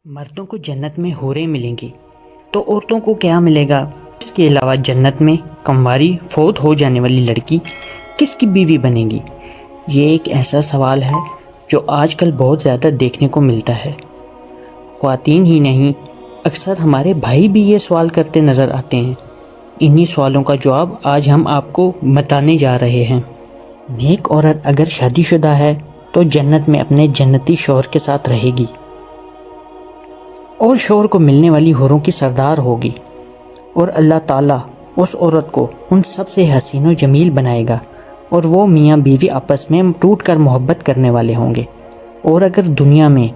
مردوں کو جنت میں حوریں ملیں گی تو عورتوں کو کیا ملے گا؟ اس کے علاوہ جنت میں کمواری فوت ہو جانے والی لڑکی کس کی بیوی بنے گی؟ یہ ایک ایسا سوال ہے جو آج کل بہت زیادہ دیکھنے کو ملتا ہے۔ خواتین ہی نہیں، اکثر ہمارے بھائی بھی یہ سوال کرتے نظر آتے ہیں۔ انہی سوالوں کا جواب آج ہم آپ کو بتانے جا رہے ہیں۔ نیک عورت اگر شادی شدہ ہے تو جنت میں اپنے جنتی شوہر کے ساتھ رہے گی اور شوہر کو ملنے والی حوروں کی سردار ہوگی، اور اللہ تعالیٰ اس عورت کو ان سب سے حسین و جمیل بنائے گا، اور وہ میاں بیوی آپس میں ٹوٹ کر محبت کرنے والے ہوں گے۔ اور اگر دنیا میں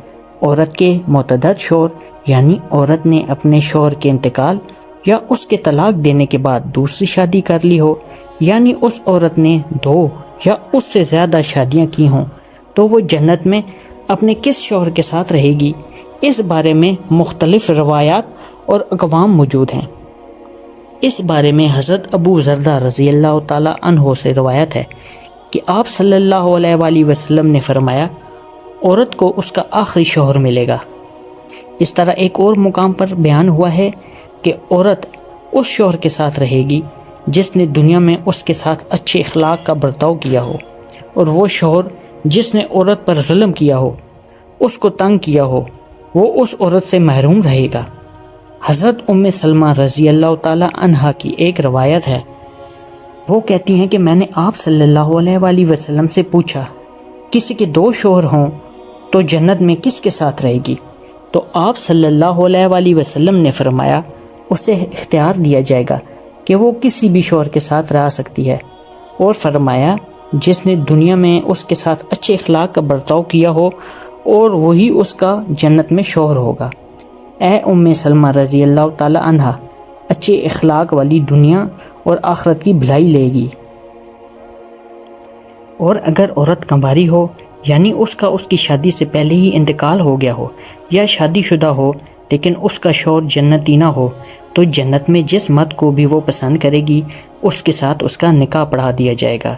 عورت کے متعدد شوہر، یعنی عورت نے اپنے شوہر کے انتقال یا اس کے طلاق دینے کے بعد دوسری شادی کر لی ہو، یعنی اس عورت نے 2 یا اس سے زیادہ شادیاں کی ہوں، تو وہ جنت میں اپنے کس شوہر کے ساتھ رہے گی؟ اس بارے میں مختلف روایات اور اقوام موجود ہیں۔ اس بارے میں حضرت ابو زردہ رضی اللہ تعالیٰ عنہ سے روایت ہے کہ آپ صلی اللہ علیہ وآلہ وسلم نے فرمایا، عورت کو اس کا آخری شوہر ملے گا۔ اس طرح ایک اور مقام پر بیان ہوا ہے کہ عورت اس شوہر کے ساتھ رہے گی جس نے دنیا میں اس کے ساتھ اچھے اخلاق کا برتاؤ کیا ہو، اور وہ شوہر جس نے عورت پر ظلم کیا ہو، اس کو تنگ کیا ہو، وہ اس عورت سے محروم رہے گا۔ حضرت ام سلمہ رضی اللہ تعالی عنہا کی ایک روایت ہے، وہ کہتی ہیں کہ میں نے آپ صلی اللہ علیہ وآلہ وسلم سے پوچھا، کسی کے 2 شوہر ہوں تو جنت میں کس کے ساتھ رہے گی؟ تو آپ صلی اللہ علیہ وآلہ وسلم نے فرمایا، اسے اختیار دیا جائے گا کہ وہ کسی بھی شوہر کے ساتھ رہ سکتی ہے، اور فرمایا جس نے دنیا میں اس کے ساتھ اچھے اخلاق کا برتاؤ کیا ہو، اور وہی اس کا جنت میں شوہر ہوگا۔ اے ام سلمہ رضی اللہ تعالی عنہا، اچھے اخلاق والی دنیا اور آخرت کی بھلائی لے گی۔ اور اگر عورت کنواری ہو، یعنی اس کی شادی سے پہلے ہی انتقال ہو گیا ہو، یا شادی شدہ ہو لیکن اس کا شوہر جنتی نہ ہو، تو جنت میں جس مرد کو بھی وہ پسند کرے گی اس کے ساتھ اس کا نکاح پڑھا دیا جائے گا۔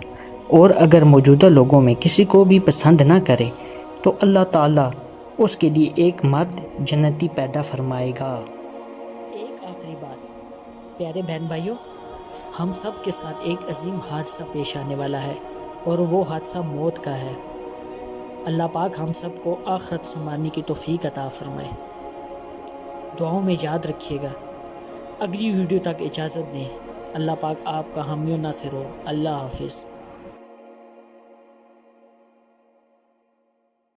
اور اگر موجودہ لوگوں میں کسی کو بھی پسند نہ کرے تو اللہ تعالیٰ اس کے لیے ایک مرد جنتی پیدا فرمائے گا۔ ایک آخری بات، پیارے بہن بھائیوں، ہم سب کے ساتھ ایک عظیم حادثہ پیش آنے والا ہے، اور وہ حادثہ موت کا ہے۔ اللہ پاک ہم سب کو آخرت سنوارنے کی توفیق عطا فرمائے۔ دعاؤں میں یاد رکھیے گا۔ اگلی ویڈیو تک اجازت دیں۔ اللہ پاک آپ کا حامی و ناصر ہو۔ اللہ حافظ۔